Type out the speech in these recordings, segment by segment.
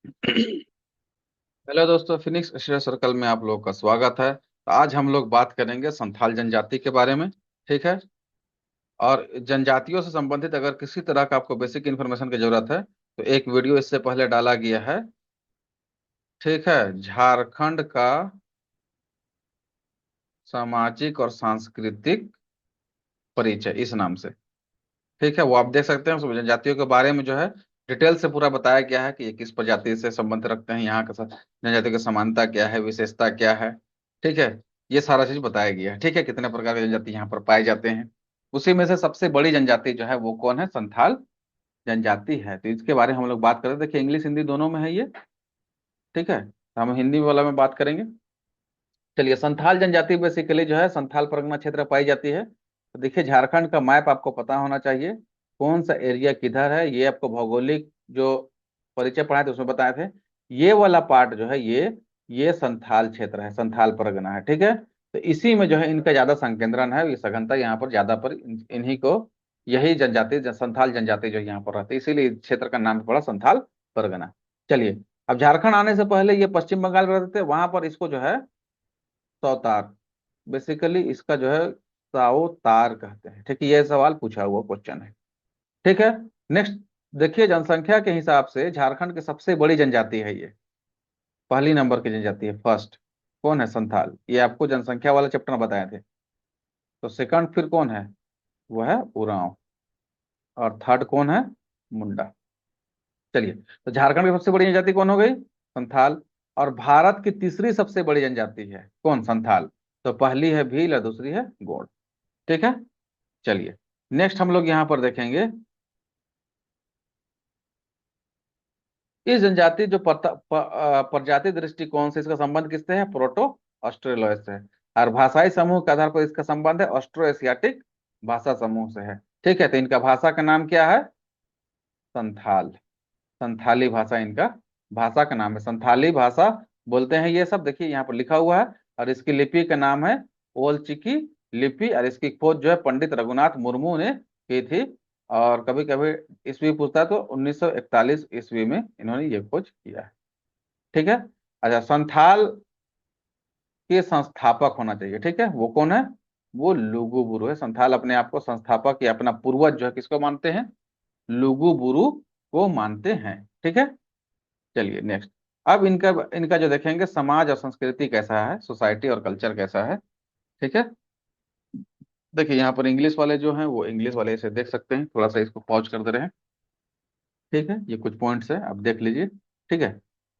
Hello दोस्तों, Phoenix Asia circle में आप लोगों का स्वागत है। तो आज हम लोग बात करेंगे संथाल जनजाति के बारे में। ठीक है। और जनजातियों से संबंधित अगर किसी तरह का आपको बेसिक इन्फॉर्मेशन की जरूरत है तो एक वीडियो इससे पहले डाला गया है। ठीक है। झारखंड का सामाजिक और सांस्कृतिक परिचय इस नाम से। ठीक है, वो आप देख सकते हैं। उसमें जनजातियों के बारे में जो है डिटेल से पूरा बताया गया है कि ये किस प्रजाति से संबंध रखते हैं, यहाँ का जनजाति की समानता क्या है, विशेषता क्या है। ठीक है। ये सारा चीज बताया गया है। ठीक है, कितने प्रकार के जनजाति यहाँ पर पाए जाते हैं। उसी में से सबसे बड़ी जनजाति जो है वो कौन है? संथाल जनजाति है। तो इसके बारे में हम लोग बात करें। देखिए, इंग्लिश हिंदी दोनों में है ये। ठीक है, तो हम हिंदी वाला में बात करेंगे। चलिए, संथाल जनजाति बेसिकली जो है संथाल परगना क्षेत्र में पाई जाती है। तो देखिए, झारखंड का मैप आपको पता होना चाहिए। कौन सा एरिया किधर है, ये आपको भौगोलिक जो परिचय पढ़ाए थे उसमें बताए थे। ये वाला पार्ट जो है ये संथाल क्षेत्र है, संथाल परगना है। ठीक है। तो इसी में जो है इनका ज्यादा संकेंद्रण है, ये सघनता यहाँ पर ज्यादा पर इन्हीं को यही जनजाति संथाल जनजाति जो यहाँ पर रहती है, इसीलिए इस क्षेत्र का नाम पड़ा संथाल परगना। चलिए, अब झारखंड आने से पहले ये पश्चिम बंगाल में रहते थे। वहां पर इसको जो है सौतार, बेसिकली इसका जो है सावतार कहते हैं। ठीक है, ये सवाल पूछा हुआ क्वेश्चन है। ठीक है। नेक्स्ट, देखिए जनसंख्या के हिसाब से झारखंड की सबसे बड़ी जनजाति है ये। पहली नंबर की जनजाति है, फर्स्ट कौन है? संथाल। ये आपको जनसंख्या वाला चैप्टर में बताए थे। तो सेकंड फिर कौन है? वो है उरांव। और थर्ड कौन है? मुंडा। चलिए, तो झारखंड की सबसे बड़ी जनजाति कौन हो गई? संथाल। और भारत की तीसरी सबसे बड़ी जनजाति है कौन? संथाल। तो पहली है भील और दूसरी है गौड़। ठीक है। चलिए, नेक्स्ट हम लोग यहाँ पर देखेंगे इस जनजाति जो प्रजाति दृष्टिकोण से इसका संबंध किससे है? प्रोटो ऑस्ट्रेलोइड से है। और भाषाई समूह के आधार पर इसका संबंध है ऑस्ट्रो एशियाटिक भाषा समूह से है। ठीक है, तो इनका भाषा का नाम क्या है? संथाल। संथाली भाषा इनका भाषा का नाम है। संथाली भाषा बोलते हैं ये सब। देखिए यहाँ पर लिखा हुआ है। और इसकी लिपि का नाम है ओल चिकी लिपि। और इसकी खोज जो है पंडित रघुनाथ मुर्मू ने की थी। और कभी कभी ईस्वी पूछता है तो 1941 ईस्वी में इन्होंने ये खोज किया है। ठीक है। अच्छा, संथाल के संस्थापक होना चाहिए। ठीक है, वो कौन है? वो लुगु बुरु है। संथाल अपने आप को संस्थापक या अपना पूर्वज जो है किसको मानते हैं? लुगु बुरु को मानते हैं। ठीक है। चलिए, नेक्स्ट। अब इनका इनका जो देखेंगे समाज और संस्कृति कैसा है, सोसाइटी और कल्चर कैसा है। ठीक है। देखिए, यहाँ पर इंग्लिश वाले जो हैं वो इंग्लिश वाले इसे देख सकते हैं। थोड़ा सा इसको पॉज कर दे रहे हैं। ठीक है, ये कुछ पॉइंट्स है, आप देख लीजिए। ठीक है।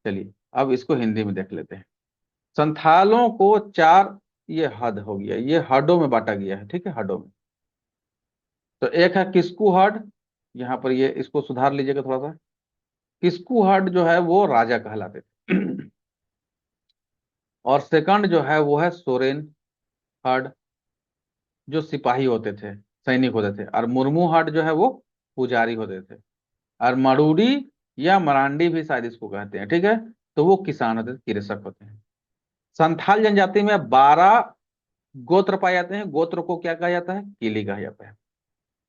चलिए, अब इसको हिंदी में देख लेते हैं। संथालों को चार, ये हद हो गया, ये हडों में बांटा गया है। ठीक है, हडों में। तो एक है किस्कू हड। यहाँ पर ये इसको सुधार लीजिएगा थोड़ा सा। किस्कू हड जो है वो राजा कहलाते थे। और सेकंड जो है वो है सोरेन हड, जो सिपाही होते थे, सैनिक होते थे। और मुर्मू हट जो है वो पुजारी होते थे। और मरूडी या मरांडी भी शायद इसको कहते हैं। ठीक है, तो वो किसान होते थे, कृषक होते हैं। संथाल जनजाति में 12 गोत्र पाए जाते हैं। गोत्र को क्या कहा जाता है? किली कहा जाता है।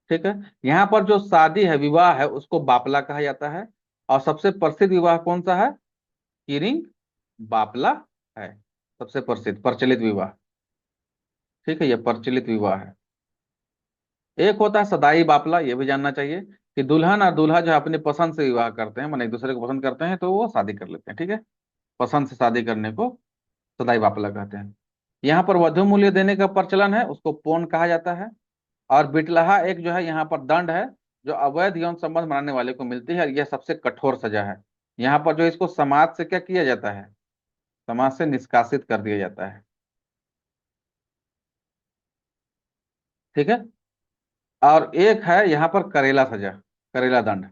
ठीक है। यहाँ पर जो शादी है, विवाह है, उसको बापला कहा जाता है। और सबसे प्रसिद्ध विवाह कौन सा है? किरिंग बापला है सबसे प्रसिद्ध प्रचलित विवाह। ठीक है, यह प्रचलित विवाह है। एक होता है सदाई बापला, ये भी जानना चाहिए कि दुल्हन और दूल्हा जो है अपनी पसंद से विवाह करते हैं, माने एक दूसरे को पसंद करते हैं तो वो शादी कर लेते हैं। ठीक है, पसंद से शादी करने को सदाई बापला कहते हैं। यहाँ पर वधु मूल्य देने का प्रचलन है, उसको पौन कहा जाता है। और बिटलाहा एक जो है यहाँ पर दंड है, जो अवैध यौन संबंध बनाने वाले को मिलती है। यह सबसे कठोर सजा है। यहाँ पर जो इसको समाज से क्या किया जाता है? समाज से निष्कासित कर दिया जाता है। ठीक है। और एक है यहाँ पर करेला सजा, करेला दंड।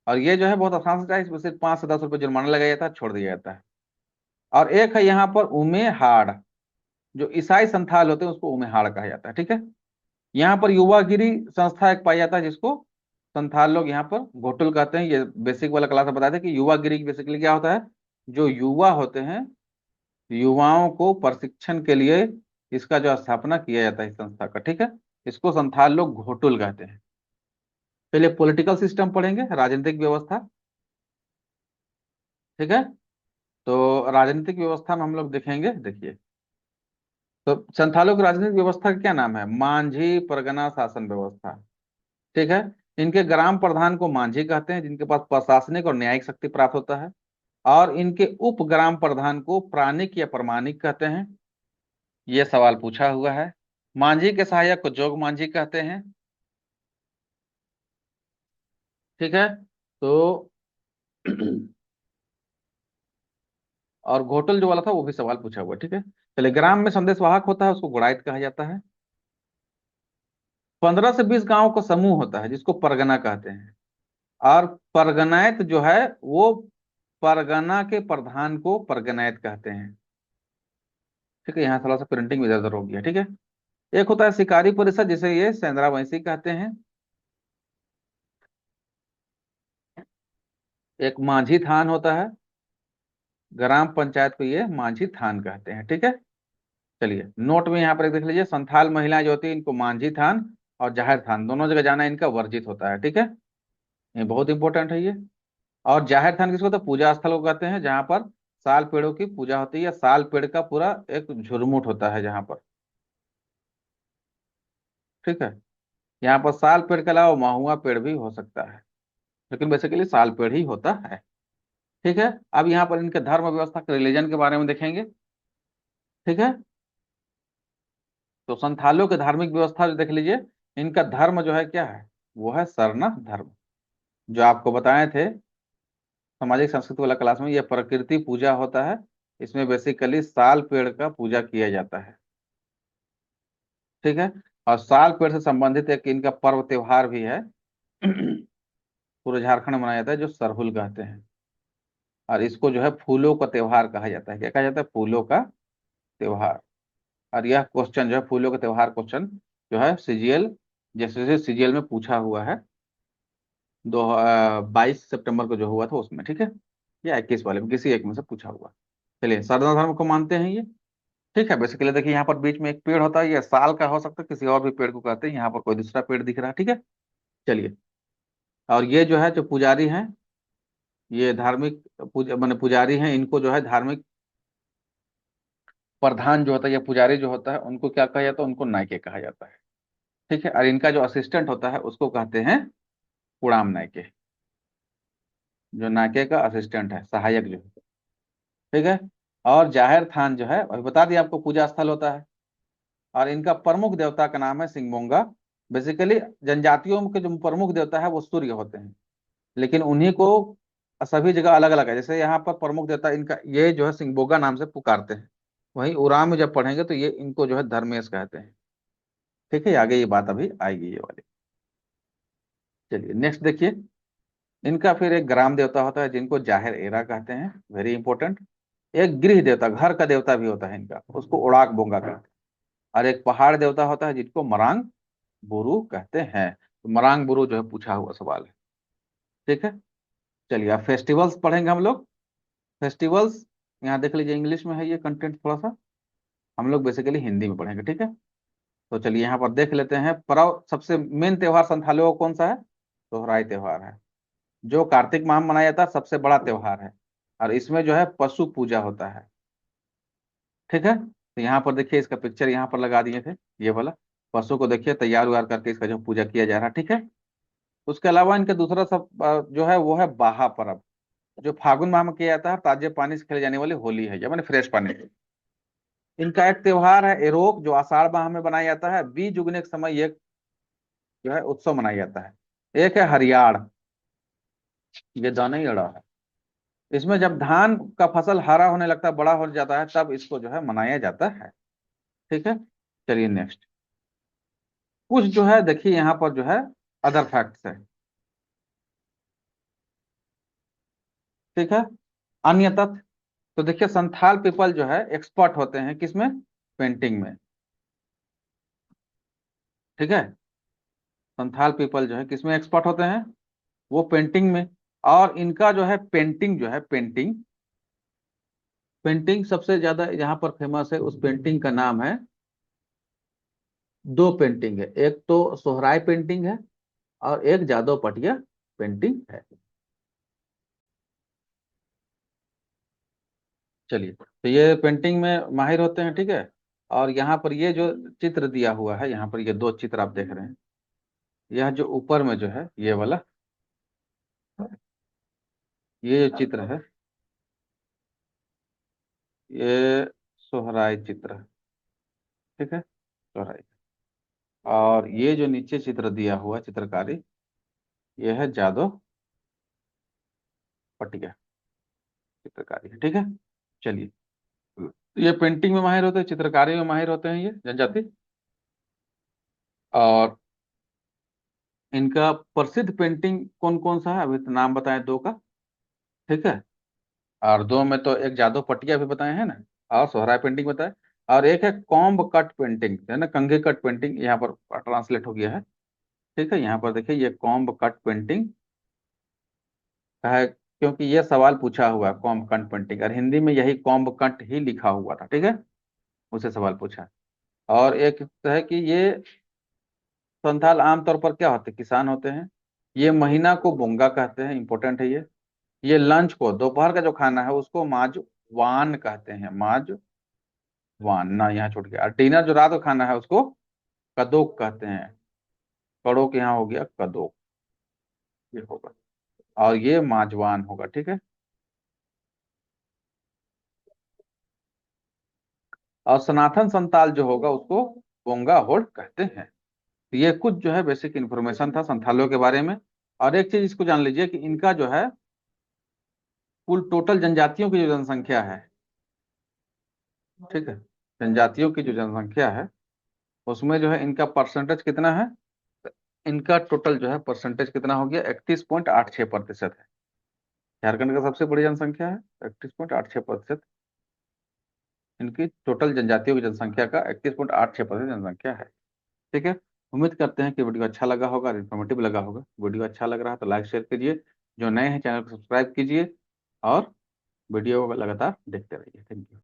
और ये जो है बहुत आसान सजा है, इसमें सिर्फ 5 से 10 रुपए जुर्माना लगाया जाता है, छोड़ दिया जाता है। और एक है यहाँ पर उमेहाड़, जो ईसाई संथाल होते हैं उसको उमेहाड़ कहा जाता है। ठीक है। यहाँ पर युवागिरी संस्था एक पाया जाता है, जिसको संथाल लोग यहाँ पर घोटुल कहते हैं। ये बेसिक वाला क्लास में बताया था कि युवागिरी बेसिकली क्या होता है? जो युवा होते हैं, युवाओं को प्रशिक्षण के लिए इसका जो स्थापना किया जाता है इस संस्था का। ठीक है, इसको संथाल लोग घोटुल कहते हैं। पहले पॉलिटिकल सिस्टम पढ़ेंगे, राजनीतिक व्यवस्था। ठीक है। तो राजनीतिक व्यवस्था में हम लोग देखेंगे, देखिए, तो संथालों की राजनीतिक व्यवस्था का क्या नाम है? मांझी परगना शासन व्यवस्था। ठीक है। इनके ग्राम प्रधान को मांझी कहते हैं, जिनके पास प्रशासनिक और न्यायिक शक्ति प्राप्त होता है। और इनके उप ग्राम प्रधान को प्राणिक या प्रमाणिक कहते हैं। ये सवाल पूछा हुआ है। मांझी के सहायक को जोग मांझी कहते हैं। ठीक है। तो और घोटल जो वाला था वो भी सवाल पूछा हुआ है। ठीक है। चलिए, ग्राम में संदेशवाहक होता है, उसको गुड़ाइत कहा जाता है। 15 से 20 गांव का समूह होता है जिसको परगना कहते हैं। और परगनायत जो है वो परगना के प्रधान को परगनायत कहते हैं। ठीक है, यहाँ थोड़ा सा प्रिंटिंग में इधर उधर हो गया। ठीक है। एक होता है शिकारी परिषद, जिसे ये सेंद्रावंशी कहते हैं। एक मांझी थान होता है, ग्राम पंचायत को ये मांझी थान कहते हैं। ठीक है। चलिए, नोट में यहाँ पर एक देख लीजिए, संथाल महिलाएं जो होती है इनको मांझी थान और जाहिर थान दोनों जगह जाना इनका वर्जित होता है। ठीक है, ये बहुत इंपॉर्टेंट है ये। और जाहिर थान किसको? तो पूजा स्थल को कहते हैं, जहां पर साल पेड़ों की पूजा होती है। साल पेड़ का पूरा एक झुरमुट होता है जहां पर। ठीक है। यहाँ पर साल पेड़ के अलावा महुआ पेड़ भी हो सकता है, लेकिन बेसिकली साल पेड़ ही होता है। ठीक है। अब यहाँ पर इनके धर्म व्यवस्था के रिलीजन के बारे में देखेंगे। ठीक है। तो संथालियों के धार्मिक व्यवस्था जो देख लीजिए, इनका धर्म जो है क्या है? वो है सरना धर्म। जो आपको बताए थे सामाजिक संस्कृति वाला क्लास में, ये प्रकृति पूजा होता है। इसमें बेसिकली साल पेड़ का पूजा किया जाता है। ठीक है। और साल पेड़ से संबंधित एक इनका पर्व त्योहार भी है, पूरे झारखंड में मनाया जाता है, जो सरहुल कहते हैं। और इसको जो है फूलों का त्योहार कहा जाता है। क्या कहा जाता है? फूलों का त्योहार। और यह क्वेश्चन जो है फूलों का त्योहार क्वेश्चन जो है सीजीएल, जैसे सीजीएल में पूछा हुआ है, 22 सितंबर को जो हुआ था उसमें। ठीक है, या 21 वाले में, किसी एक में से पूछा हुआ। चलिए, सरना धर्म को मानते हैं ये। ठीक है। बेसिकली देखिए, यहाँ पर बीच में एक पेड़ होता है, ये साल का हो सकता है, किसी और भी पेड़ को कहते हैं। यहाँ पर कोई दूसरा पेड़ दिख रहा है। ठीक है। चलिए, और ये जो है जो पुजारी हैं, ये धार्मिक पूजा माने पुजारी हैं, इनको जो है धार्मिक प्रधान जो होता है या पुजारी जो होता है उनको क्या कहा जाता है? उनको नायके कहा जाता है। ठीक है। और इनका जो असिस्टेंट होता है उसको कहते हैं कुड़ाम नायके। जो नायके का असिस्टेंट है, सहायक जो है। ठीक है। और जाहिर थान जो है, अभी बता दिया आपको, पूजा स्थल होता है। और इनका प्रमुख देवता का नाम है सिंगमोंगा। बेसिकली जनजातियों के जो प्रमुख देवता है वो सूर्य होते हैं, लेकिन उन्हीं को सभी जगह अलग अलग है। जैसे यहाँ पर प्रमुख देवता इनका ये जो है सिंगबोगा नाम से पुकारते हैं। वहीं उराम में जब पढ़ेंगे तो ये इनको जो है धर्मेश कहते हैं। ठीक है, आगे ये बात अभी आएगी ये वाली। चलिए नेक्स्ट देखिए, इनका फिर एक ग्राम देवता होता है जिनको जाहिर एरा कहते हैं, वेरी इंपॉर्टेंट। एक गृह देवता, घर का देवता भी होता है इनका, उसको उड़ाक बोंगा कहते हैं। और एक पहाड़ देवता होता है जिनको मरांग बुरु कहते हैं। तो मरांग बुरु जो है पूछा हुआ सवाल है। ठीक है। चलिए, अब फेस्टिवल्स पढ़ेंगे हम लोग। फेस्टिवल्स यहाँ देख लीजिए, इंग्लिश में है ये कंटेंट थोड़ा सा, हम लोग बेसिकली हिंदी में पढ़ेंगे। ठीक है। तो चलिए यहाँ पर देख लेते हैं पर्व। सबसे मेन त्योहार संथालियों का कौन सा है? सोहराई त्योहार है, जो कार्तिक माह में मनाया जाता है, सबसे बड़ा त्योहार है। और इसमें जो है पशु पूजा होता है। ठीक है। तो यहाँ पर देखिए, इसका पिक्चर यहाँ पर लगा दिए थे, ये वाला पशु को देखिए तैयार उयार करके इसका जो पूजा किया जा रहा है। ठीक है। उसके अलावा इनका दूसरा सब जो है वो है बाहा पर्व, जो फागुन माह में किया जाता है। ताजे पानी से खेले जाने वाली होली है, या मैंने फ्रेश पानी। इनका एक त्योहार है एरोक, जो आषाढ़ माह में बनाया जाता है। बीज उगने के समय एक जो है उत्सव मनाया जाता है। एक है हरियाण, ये दाना ही अड़ा है। इसमें जब धान का फसल हरा होने लगता है, बड़ा हो जाता है, तब इसको जो है मनाया जाता है। ठीक है। चलिए नेक्स्ट, कुछ जो है देखिए यहाँ पर जो है अदर फैक्ट्स है। ठीक है। अन्य तथ्य, तो देखिए संथाल पीपल जो है एक्सपर्ट होते हैं किसमें? पेंटिंग में। ठीक है। संथाल पीपल जो है किसमें एक्सपर्ट होते हैं? वो पेंटिंग में। और इनका जो है पेंटिंग जो है, पेंटिंग पेंटिंग सबसे ज्यादा यहाँ पर फेमस है। उस पेंटिंग का नाम है, दो पेंटिंग है, एक तो सोहराय पेंटिंग है और एक जादव पटिया पेंटिंग है। चलिए, तो ये पेंटिंग में माहिर होते हैं, ठीक है। और यहाँ पर ये जो चित्र दिया हुआ है, यहाँ पर ये दो चित्र आप देख रहे हैं। यह जो ऊपर में जो है ये वाला, ये जो चित्र है, ये सोहराय चित्र है, ठीक है, सोहराय। और ये जो नीचे चित्र दिया हुआ चित्रकारी, ये है जादव पटिया चित्रकारी है, ठीक है। चलिए, ये पेंटिंग में माहिर होते हैं, चित्रकारी में माहिर होते हैं ये जनजाति। और इनका प्रसिद्ध पेंटिंग कौन कौन सा है, अभी तो नाम बताएं दो का, ठीक है। और दो में तो एक जादव पटिया भी बताए हैं ना, और सोहराय पेंटिंग बताए। और एक है कॉम्ब कट पेंटिंग, है ना, कंघी कट पेंटिंग, यहाँ पर ट्रांसलेट हो गया है, ठीक है। यहाँ पर देखिए ये कॉम्ब कट पेंटिंग का है, क्योंकि ये सवाल पूछा हुआ है कॉम्ब कट पेंटिंग, और हिंदी में यही कॉम्ब कट ही लिखा हुआ था, ठीक है, उसे सवाल पूछा। और एक है कि ये संथाल आमतौर पर क्या होते हैं, किसान होते हैं। ये महीना को बोंगा कहते हैं, इंपॉर्टेंट है ये। ये लंच को, दोपहर का जो खाना है उसको माजवान कहते हैं, माजवान ना, यहाँ छूट गया। और डिनर जो रात को खाना है उसको कदोक कहते हैं, कड़ोक यहाँ हो गया कदोक, ये होगा। और ये माजवान होगा, ठीक है। और सनातन संताल जो होगा उसको बोंगा होड़ कहते हैं। तो ये कुछ जो है बेसिक इंफॉर्मेशन था संथालियों के बारे में। और एक चीज इसको जान लीजिए कि इनका जो है कुल टोटल जनजातियों की जो जनसंख्या है, ठीक है, जनजातियों की जो जनसंख्या है उसमें जो है इनका परसेंटेज कितना है, तो इनका टोटल जो है परसेंटेज कितना हो गया, 31.86% है। झारखंड का सबसे बड़ी जनसंख्या है, 31.86% इनकी टोटल जनजातियों की जनसंख्या का 31.86% जनसंख्या है, ठीक है। उम्मीद करते हैं कि वीडियो अच्छा लगा होगा, इन्फॉर्मेटिव लगा होगा। वीडियो अच्छा लग रहा है तो लाइक शेयर कीजिए, जो नए हैं चैनल को सब्सक्राइब कीजिए, और वीडियो को लगातार देखते रहिए। Thank you.